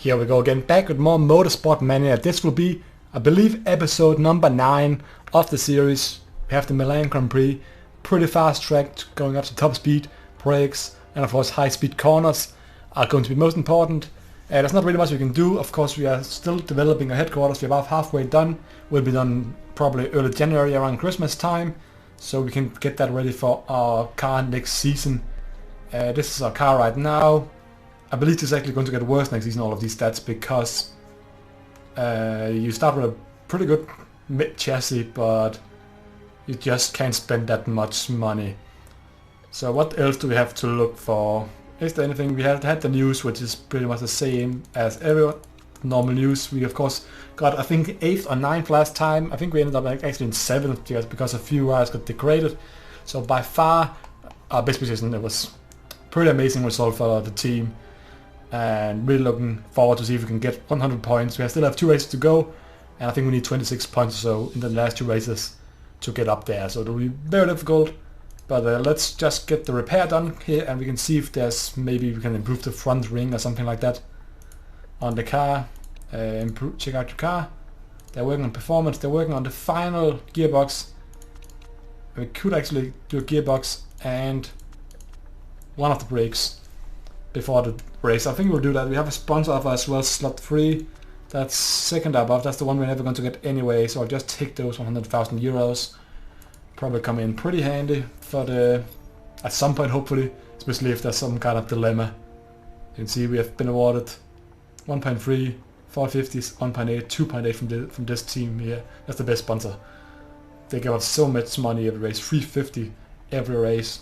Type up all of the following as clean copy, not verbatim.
Here we go again, back with more Motorsport Mania. This will be, I believe, episode number 9 of the series. We have the Milan Grand Prix, pretty fast track, going up to top speed, brakes, and of course high speed corners are going to be most important. There's not really much we can do. Of course, we are still developing our headquarters. We're about halfway done. We'll be done probably early January around Christmas time, so we can get that ready for our car next season. This is our car right now. I believe this is actually going to get worse next season, all of these stats, because you start with a pretty good mid chassis, but you just can't spend that much money. So what else do we have to look for? Is there anything? We had the news, which is pretty much the same as every normal news. We of course got, I think, 8th or 9th last time. I think we ended up actually in 7th just because a few riders got degraded. So by far our best position. It was pretty amazing result for the team. And really looking forward to see if we can get 100 points. We still have 2 races to go, and I think we need 26 points or so in the last 2 races to get up there. So it'll be very difficult, but let's just get the repair done here, and we can see if there's maybe we can improve the front ring or something like that on the car. Check out your car. They're working on performance. They're working on the final gearbox. We could actually do a gearbox and one of the brakes before the race. I think we'll do that. We have a sponsor offer as well, slot 3. That's second above. That's the one we're never going to get anyway, so I'll just take those 100,000 euros. Probably come in pretty handy for the, at some point hopefully, especially if there's some kind of dilemma. You can see we have been awarded 1.3, 450s, 1.8, 2.8 from this team here. That's the best sponsor. They give us so much money every race, 350 every race.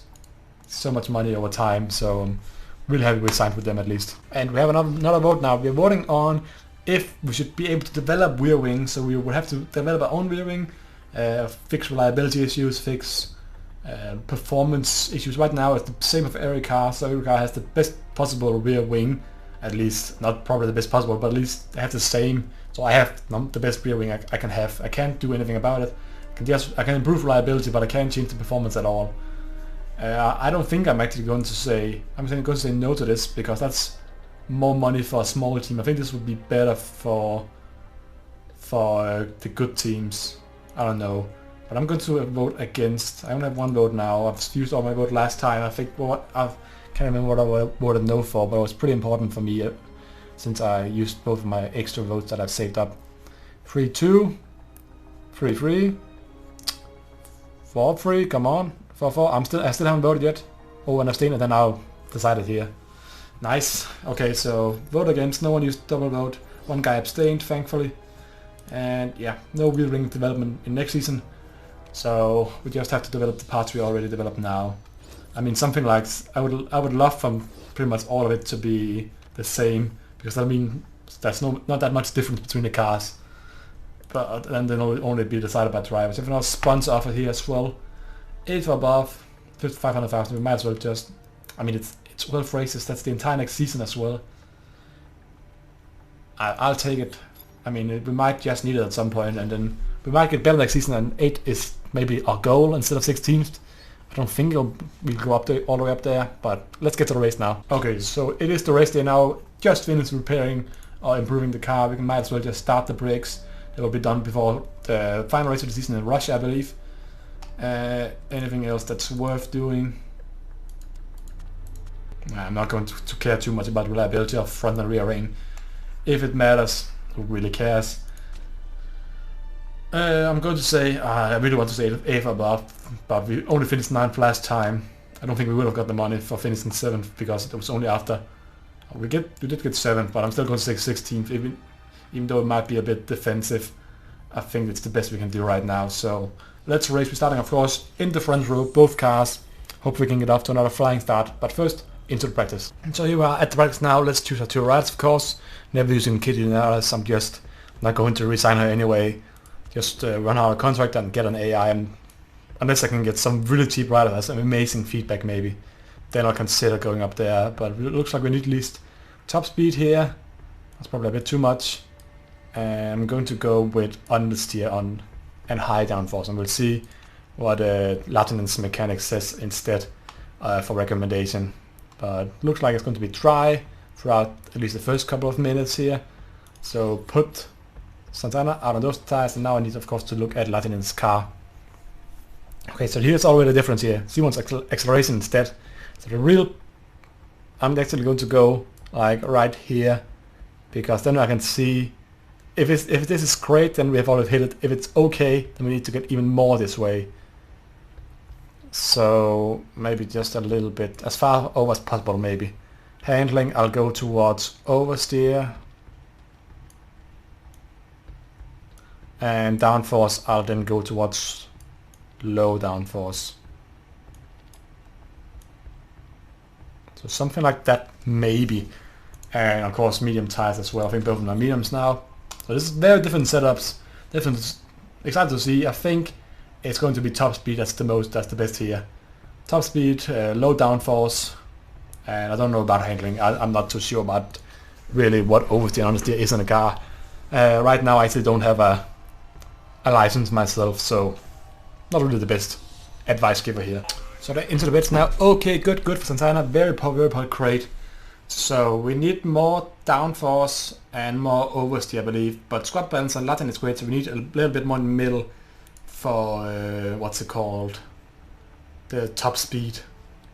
So much money over time, so really happy we signed with them at least. And we have another vote now. We're voting on if we should be able to develop rear wings, so we will have to develop our own rear wing, fix reliability issues, fix performance issues. Right now it's the same for every car, so every car has the best possible rear wing, at least, not probably the best possible, but at least they have the same. So I have the best rear wing I can have. I can't do anything about it. I can improve reliability, but I can't change the performance at all. I don't think I'm actually going to say, going to say no to this, because that's more money for a small team. I think this would be better for the good teams. I don't know, but I'm going to vote against. I only have 1 vote now. I've used all my vote last time. I think I can't remember what I voted no for, but it was pretty important for me since I used both of my extra votes that I've saved up. 3-2, 3-3, 4-3. Come on. 4-4. I still haven't voted yet. Oh, and abstain, and then I'll decide it here. Nice. Okay, so vote against. No one used double vote. 1 guy abstained, thankfully. And yeah, no wheel ring development in next season. So we just have to develop the parts we already developed now. I mean, something like I would love from pretty much all of it to be the same, because I mean there's not that much difference between the cars. But then they'll only be decided by drivers. If another sponsor offer here as well. 8 for above, 500,000. We might as well just, I mean it's 12 races, that's the entire next season as well. I'll take it. I mean, we might just need it at some point, and then we might get better next season, and 8 is maybe our goal instead of 16th. I don't think we'll go up there, all the way up there, but let's get to the race now. Okay, so it is the race day now. Just finished repairing or improving the car. We might as well just start the brakes. That will be done before the final race of the season in Russia, I believe. Anything else that's worth doing? I'm not going to care too much about reliability of front and rear ring. If it matters, who really cares? I'm going to say, I really want to say 8 above, but we only finished 9th last time. I don't think we would have got the money for finishing 7th, because it was only after. We did get 7th, but I'm still going to say 16th, even though it might be a bit defensive. I think it's the best we can do right now, so let's race. We're starting, of course, in the front row, both cars. Hope we can get off to another flying start, but first, into the practice. So here we are at the practice now. Let's choose our 2 riders, of course. Never using Kitty Linares. I'm just not going to resign her anyway. Just run out of contract and get an AI, and unless I can get some really cheap rider has some amazing feedback maybe, then I'll consider going up there. But it looks like we need at least top speed here. That's probably a bit too much. And I'm going to go with understeer on and high downforce, and we'll see what Latinen's mechanic says instead for recommendation. But looks like it's going to be dry, throughout at least the first couple of minutes here. So put Santana out on those tires, and now I need of course to look at Latinen's car. Okay, so here's already the difference here. Simon's acceleration instead. So the real, I'm actually going to go like right here, because then I can see if this is great, then we have already hit it. If it's okay, then we need to get even more this way. So maybe just a little bit, as far over as possible maybe. Handling, I'll go towards oversteer. And downforce, I'll then go towards low downforce. So something like that maybe. And of course medium tires as well. I think both of them are mediums now. So this is very different setups. Different. Excited to see. I think it's going to be top speed. That's the best here. Top speed, low downforce, and I don't know about handling. I'm not too sure about really what oversteer and understeer is in a car. Right now I actually don't have a license myself, so not really the best advice giver here. So they're into the bits now. Okay, good for Santana. Very great. So we need more downforce and more oversteer, I believe. But squat balance and Latin is great, so we need a little bit more in the middle for what's it called? The top speed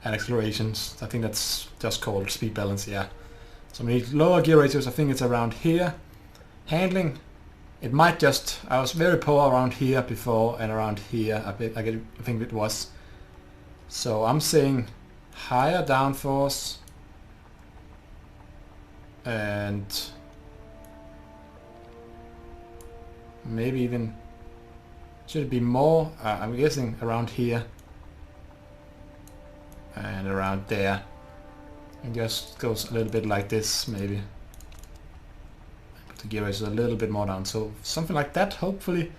and accelerations. I think that's just called speed balance, yeah. So we need lower gear ratios. I think it's around here. Handling, it might just, I was very poor around here before and around here. I think it was. So I'm saying higher downforce. And maybe even, should it be more? I'm guessing around here and around there. And just goes a little bit like this maybe. Put the gear ratio a little bit more down. So something like that, hopefully.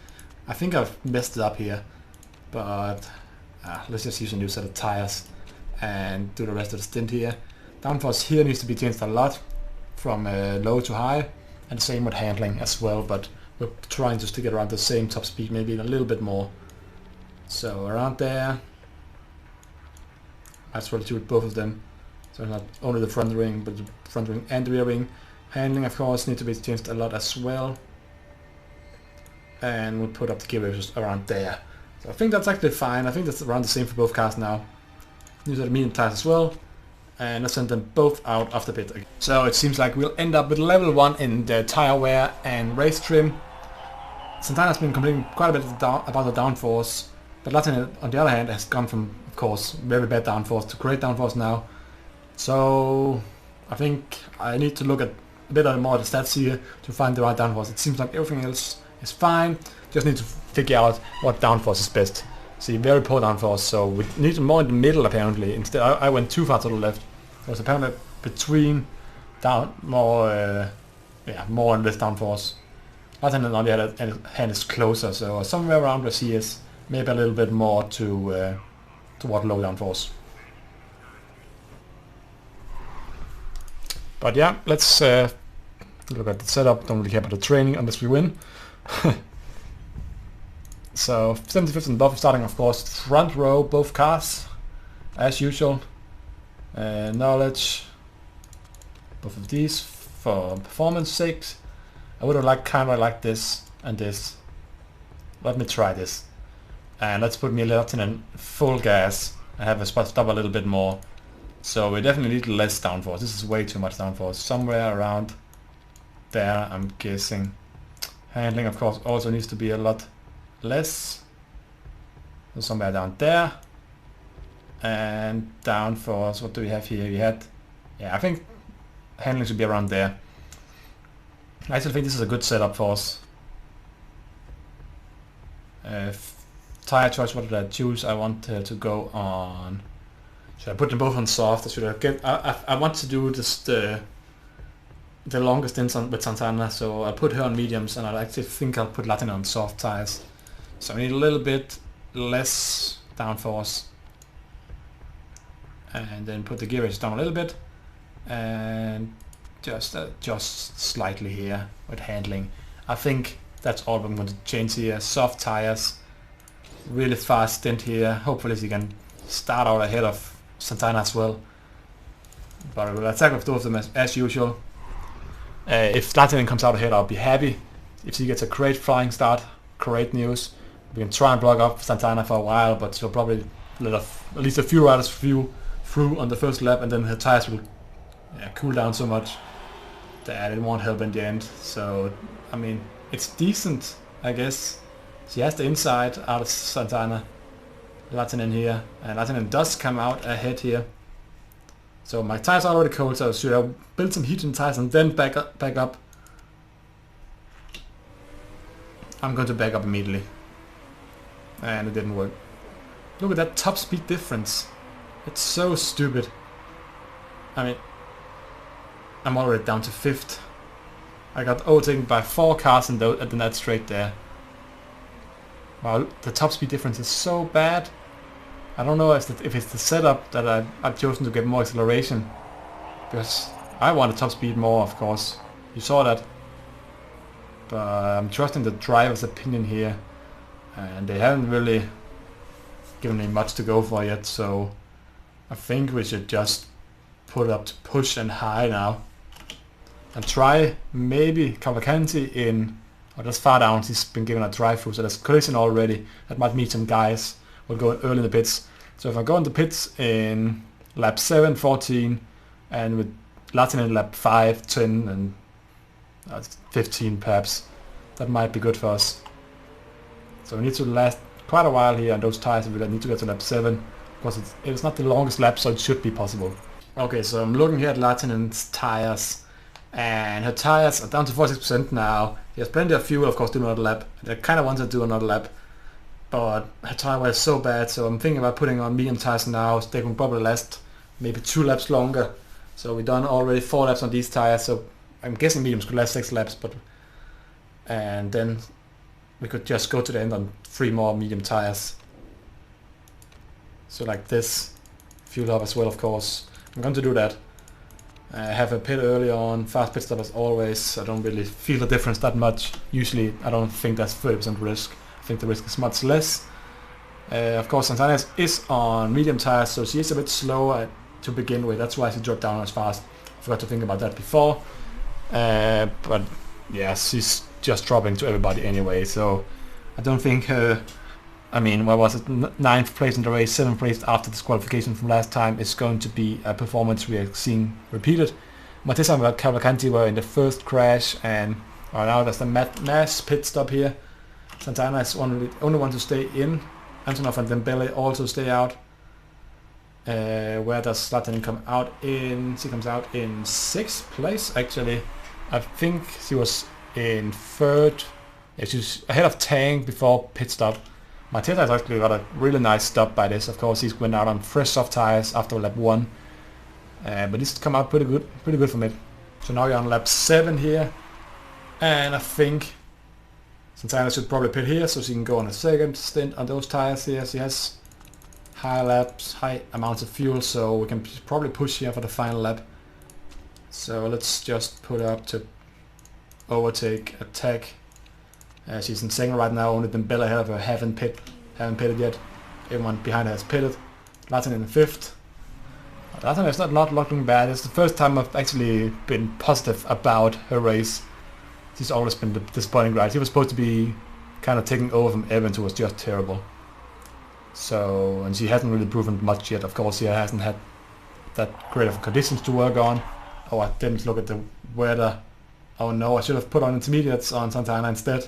I think I've messed it up here. But let's just use a new set of tires and do the rest of the stint here. Downforce here needs to be changed a lot, from low to high, and same with handling as well, but we're trying just to get around the same top speed, maybe even a little bit more. So around there, that's what I do with both of them. So not only the front ring, but the front ring and the rear ring. Handling of course need to be changed a lot as well. And we'll put up the gear ratios around there. So I think that's actually fine. I think that's around the same for both cars now. Use the medium tires as well. And let's send them both out of the pit again. So it seems like we'll end up with level 1 in the tire wear and race trim. Santana's been complaining quite a bit about the downforce, but Latin on the other hand has gone from, of course, very bad downforce to great downforce now. So I think I need to look at a bit more of the stats here to find the right downforce. It seems like everything else is fine, just need to figure out what downforce is best. See, very poor downforce, so we need more in the middle apparently. Instead, I went too far to the left. It was apparently between more and less downforce. I think on the other hand is closer, so somewhere around where C is, maybe a little bit more to toward low downforce. But yeah, let's look at the setup. Don't really care about the training unless we win. So 75th and above, starting of course front row, both cars, as usual. Knowledge, both of these for performance sake. I would have liked kind of like this and this. Let me try this. And let's put Latin in full gas. I have a spot stop a little bit more. So we definitely need less downforce. This is way too much downforce. Somewhere around there, I'm guessing. Handling of course also needs to be a lot less, so somewhere down there. And downforce, what do we have here? We had, yeah, I think handling should be around there. I still think this is a good setup for us. Tire choice, what did I choose? I want to go on, should I put them both on soft? Or should I get, I want to do this the longest stint with Santana, so I'll put her on mediums, and I actually think I'll put Latin on soft tires. So I need a little bit less downforce, and then put the gear ratios down a little bit, and just slightly here with handling. I think that's all I'm going to change here. Soft tires, really fast stint here. Hopefully she can start out ahead of Santana as well. But we'll attack with those of them as usual. If Latinum comes out ahead, I'll be happy. If she gets a great flying start, great news. We can try and block up Santana for a while, but she'll probably let at least a few riders through on the first lap, and then her tires will cool down so much that it won't help in the end. So, I mean, it's decent, I guess. She has the inside out of Santana. Latinum here, and Latinum does come out ahead here. So my tires are already cold, so should I build some heat in the tires and then back up? I'm going to back up immediately. And it didn't work. Look at that top speed difference. It's so stupid. I mean, I'm already down to 5th. I got overtaken by 4 cars at the net straight there. Wow, the top speed difference is so bad. I don't know if it's the setup that I've chosen to get more acceleration. Because I want the top speed more, of course. You saw that. But I'm trusting the driver's opinion here. And they haven't really given me much to go for yet, so I think we should just put up to push and high now. And try maybe Cavalcanti in, or just far down, he's been given a drive through, so there's collision already. That might meet some guys. We'll go early in the pits. So if I go in the pits in lap 7, 14, and with Latin in lap 5, 10, and 15 perhaps, that might be good for us. So we need to last quite a while here on those tires. We need to get to lap 7, because it's not the longest lap, so it should be possible. Okay, so I'm looking here at Latinen's tires, and her tires are down to 46% now. He has plenty of fuel, of course, to do another lap. I kind of want to do another lap, but her tire wear is so bad, so I'm thinking about putting on medium tires now. They can probably last maybe 2 laps longer. So we've done already 4 laps on these tires, so I'm guessing mediums could last 6 laps, and then we could just go to the end on 3 more medium tires. So like this, fuel up as well, of course. I'm going to do that. I have a pit early on, fast pit stop as always. I don't really feel the difference that much. Usually I don't think that's 30% risk. I think the risk is much less. Of course Santana is on medium tires, so she is a bit slower to begin with. That's why she dropped down as fast. I forgot to think about that before. But yeah, she's just dropping to everybody anyway, so I don't think her, I mean, what was it, 9th place in the race, 7th place after disqualification from last time is going to be a performance we are seeing repeated. Matissa and Cavalcanti were in the first crash, and now there's the mass pit stop here. Santana is only one to stay in. Antonov and Dembele also stay out. Where does Zlatan come out in? She comes out in 6th place actually. I think she was in 3rd. Yeah, she's ahead of Tank before pit stop. Mateta has actually got a really nice stop by this. Of course, he's went out on fresh soft tires after lap 1. But he's come out pretty good from it. So now you're on lap 7 here. And I think Santana should probably pit here so she can go on a second stint on those tires here. She has high laps, high amounts of fuel, so we can probably push here for the final lap. So let's just put her up to overtake, attack. She's in 2nd right now, only Dembele ahead of her haven't pitted yet. Everyone behind her has pitted. Latin in 5th. Latin is not looking bad. It's the first time I've actually been positive about her race. She's always been the disappointing ride. He was supposed to be kind of taking over from Evans, who was just terrible. So, and she hasn't really proven much yet. Of course, she hasn't had that great of conditions to work on. Oh, I didn't look at the weather. Oh no, I should have put on intermediates on Santana instead.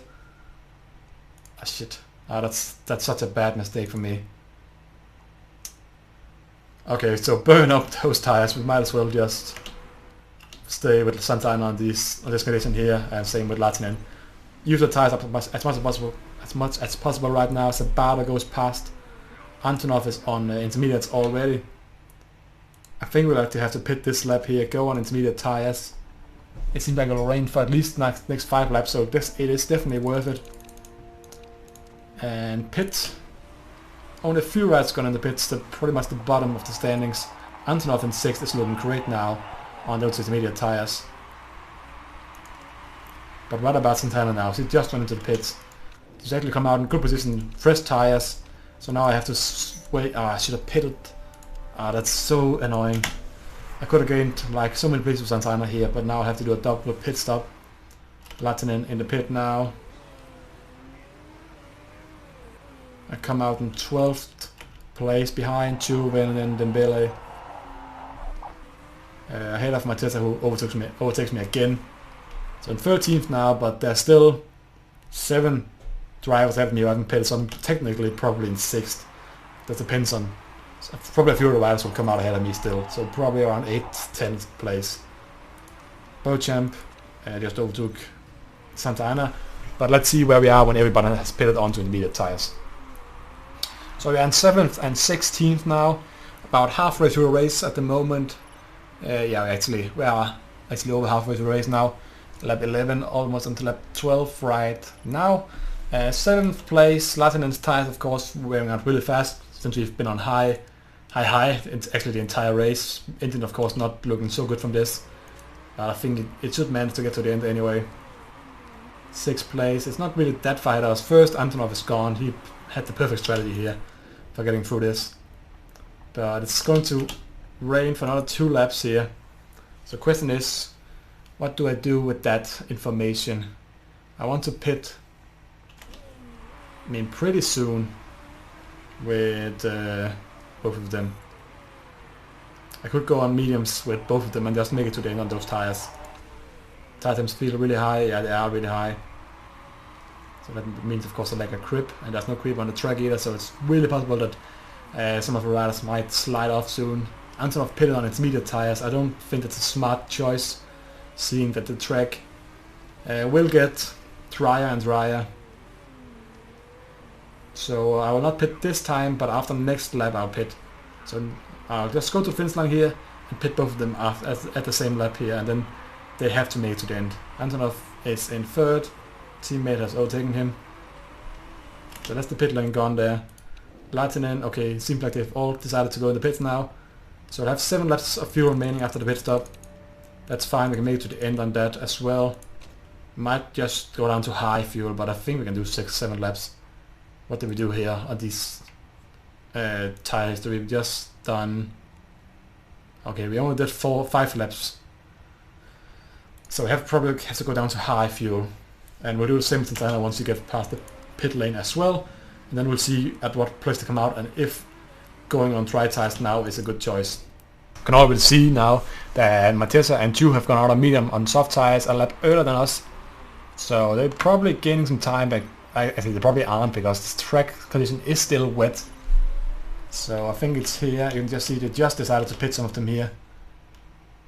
Ah shit. Ah, that's such a bad mistake for me. Okay, so burn up those tires. We might as well just stay with Santana on this condition here, and same with Latinen. Use the tires up as much as possible right now. Sabata goes past. Antonov is on intermediates already. I think we'll actually have to pit this lap here, go on intermediate tires. It seems like it'll rain for at least next 5 laps, so it is definitely worth it. And pit. Only a few rides gone in the pits, pretty much the bottom of the standings. Antonov in 6th is looking great now on those intermediate tires. But what about Santana now? She just went into the pits. She's actually come out in good position, fresh tires. So now I have to wait. Ah, I should have pitted. Ah, that's so annoying. I could have gained like so many places with Santana here, but now I have to do a double pit stop. Latinen in the pit now. I come out in 12th place behind Juven and Dembele. Ahead of Mateta, who overtakes me again. So I'm 13th now, but there's still 7 drivers ahead of me who haven't pitted, so I'm technically probably in 6th. That depends on... Probably a few of the riders will come out ahead of me still, so probably around 8th, 10th place. Beauchamp just overtook Santa Ana, but let's see where we are when everybody has pitted onto intermediate tires. So we're in 7th and 16th now, about halfway through the race at the moment. Yeah, we are actually over halfway through the race now. Lap 11, almost until lap 12 right now. 7th place, Latinen's tires of course wearing out really fast since we've been on high. It's actually the entire race. Engine of course not looking so good from this. I think it should manage to get to the end anyway. 6th place, it's not really that far ahead of us. First, Antonov is gone. He had the perfect strategy here for getting through this. But it's going to rain for another 2 laps here. So the question is, what do I do with that information? I want to pit, pretty soon with both of them. I could go on mediums with both of them and just make it to the end on those tires. Tire temps feel really high, yeah they are really high. So that means of course I lack a grip, and there's no grip on the track either, so it's really possible that some of the riders might slide off soon. Antonov pitted on intermediate tires. I don't think that's a smart choice, seeing that the track will get drier and drier. So I will not pit this time, but after the next lap I'll pit. So I'll just go to finish line here and pit both of them at the same lap here, and then they have to make it to the end. Antonov is in 3rd, teammate has overtaken him. So that's the pit lane gone there. Latinen, okay, it seems like they've all decided to go in the pits now. So I have 7 laps of fuel remaining after the pit stop. That's fine, we can make it to the end on that as well. Might just go down to high fuel, but I think we can do 6-7 laps. What did we do here on these tires that we've just done? Okay, we only did 5 laps. So we probably have to go down to high fuel. And we'll do the same thing once you get past the pit lane as well. And then we'll see at what place to come out and if going on dry tires now is a good choice. You can already see now that Matesa and Ju have gone out on medium on soft tires a lap earlier than us. So they're probably gaining some time back. I think they probably aren't, because this track condition is still wet. So I think it's here. You can just see they just decided to pit some of them here.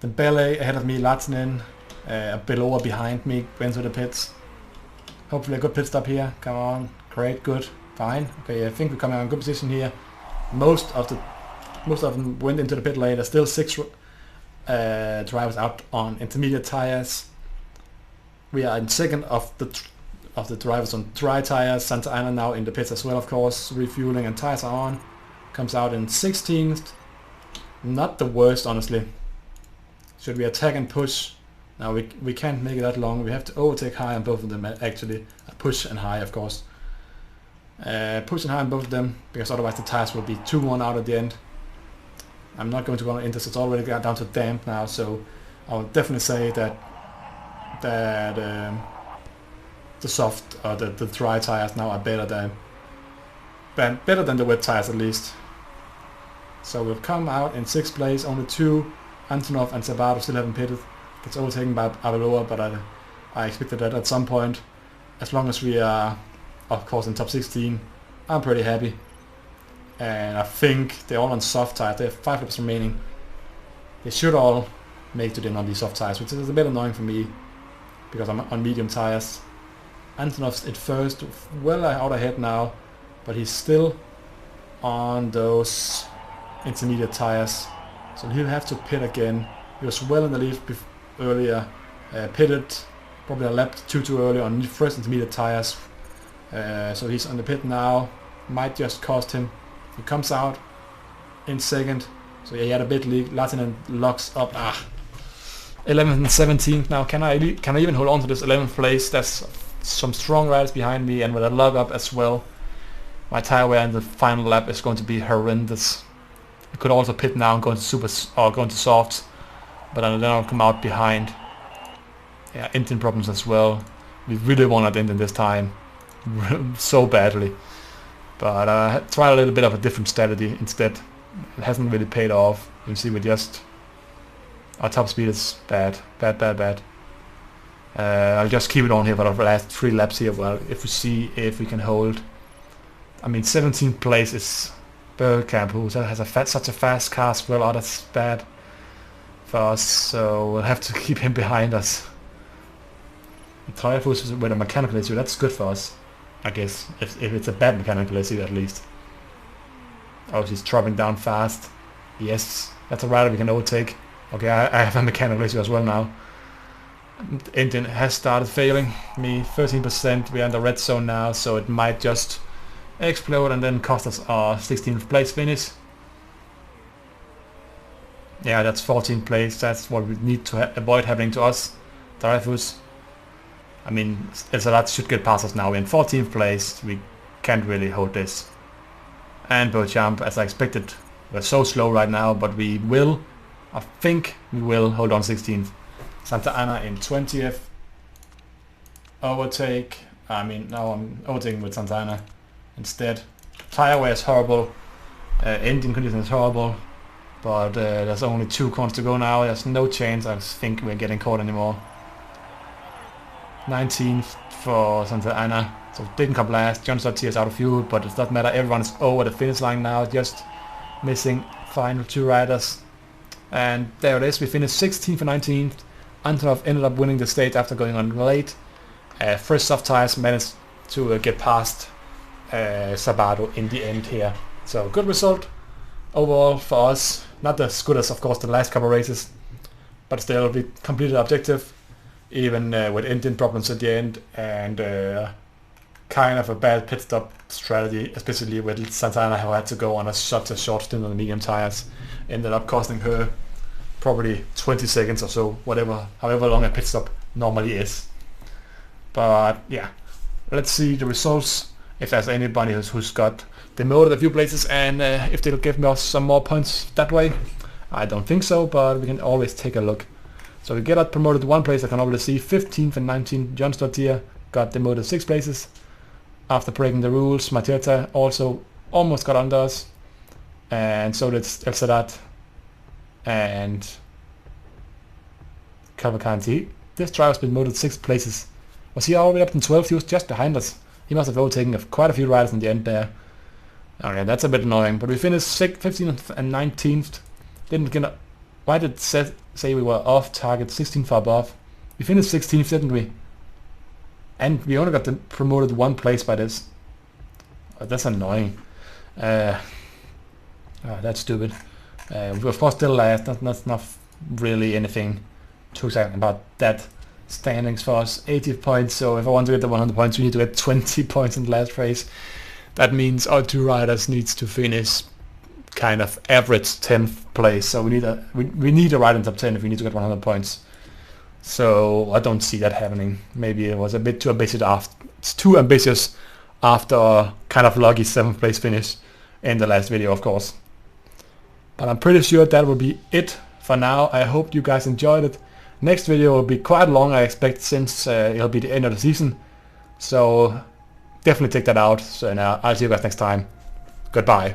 Dembele ahead of me, Latinen a bit lower behind me, went to the pits. Hopefully a good pit stop here. Come on, great, good, fine. Okay, I think we're coming in a good position here. Most of them went into the pit lane. There's still 6 drivers out on intermediate tires. We are in 2nd of the drivers on dry tires. Santa Ana now in the pits as well, of course, refueling and tires are on. Comes out in 16th. Not the worst, honestly. Should we attack and push? Now we can't make it that long. We have to overtake high on both of them actually. Push and high, of course. Push and high on both of them, because otherwise the tires will be 2-1 out at the end. I'm not going to go on Inters. It's already got down to damp now, so I would definitely say that the soft or the dry tires now are better than the wet tires at least. So we'll come out in 6th place. Only 2, Antonov and Sabato, still haven't pitted. It's overtaken by Aveloa, but I expected that at some point. As long as we are, of course, in top 16, I'm pretty happy. And I think they're all on soft tires. They have 5 laps remaining. They should all make to the end on these soft tires, which is a bit annoying for me, because I'm on medium tires. Antonov's in 1st, well out ahead now, but he's still on those intermediate tires. So he'll have to pit again. He was well in the lead earlier, pitted probably a lap too early on first intermediate tires. So he's on the pit now. Might just cost him. He comes out in 2nd. So yeah, he had a bit lead. Latinen locks up. 11th and 17th now. Can I even hold on to this 11th place? There's some strong riders behind me, and with a log up as well, my tire wear in the final lap is going to be horrendous. I could also pit now and go into softs. but then I'll come out behind. Yeah, engine problems as well. We really wanted engine this time, so badly. But try a little bit of a different strategy instead. It hasn't really paid off. You can see our top speed is bad. I'll just keep it on here for the last 3 laps here. Well, if we see if we can hold. I mean, 17th place is Bergkamp, who has such a fast car as well. Oh, that's bad for us. So we'll have to keep him behind us. Dreyfus with a mechanical issue, that's good for us, I guess, if it's a bad mechanical issue at least. Oh, she's dropping down fast. Yes, that's a rider we can overtake. Okay, I have a mechanical issue as well now. The engine has started failing me, 13%, we're in the red zone now, so it might just explode and then cost us our 16th place finish. Yeah, that's 14th place, that's what we need to avoid happening to us. Dreyfus. I mean, that should get past us now. We're in 14th place. We can't really hold this. And Bergkamp, as I expected, we're so slow right now, but we will, I think we will hold on 16th. Santa Ana in 20th. Overtake. I mean, now I'm overtaking with Santa Ana instead. Tire wear is horrible. Engine condition is horrible. But there's only 2 corners to go now. There's no chance I think we're getting caught anymore. 19th for Santa Ana, so didn't come last. John Stott is out of fuel, but it doesn't matter. Everyone is over the finish line now, just missing final 2 riders. And there it is, we finished 16th and 19th. Antonov ended up winning the stage after going on late. Fresh soft tires managed to get past Sabato in the end here. So good result overall for us. Not as good as, of course, the last couple of races, but still we completed the objective. Even with engine problems at the end, and kind of a bad pit stop strategy, especially with Santana, who had to go on such a short stint on the medium tires, ended up costing her probably 20 seconds or so, however long a pit stop normally is. But yeah, let's see the results, if there's anybody who's got demoted a few places, and if they'll give us some more points that way. I don't think so, but we can always take a look. So we get out promoted 1 place. I can already see 15th and 19th. John Stott here got demoted 6 places after breaking the rules. Mateta also almost got under us, and so did El Sadat and Cavalcanti. This driver's been demoted 6 places. Was he all the way up in 12th? He was just behind us. He must have overtaken quite a few riders in the end there. Okay, that's a bit annoying. But we finished 15th and 19th. Didn't get. Why did it say we were off target 16th for above? We finished 16th, didn't we? And we only got promoted 1 place by this. Oh, that's annoying. That's stupid. We of course still last. That's not really anything too exciting about that. Standings for us, 80 points. So if I want to get the 100 points, we need to get 20 points in the last race. That means our 2 riders needs to finish kind of average 10th place, so we need a ride in top 10 if we need to get 100 points. So I don't see that happening. Maybe it was a bit too ambitious after a kind of lucky 7th place finish in the last video, of course. But I'm pretty sure that will be it for now. I hope you guys enjoyed it. Next video will be quite long, I expect, since it'll be the end of the season. So definitely check that out. So now I'll see you guys next time. Goodbye.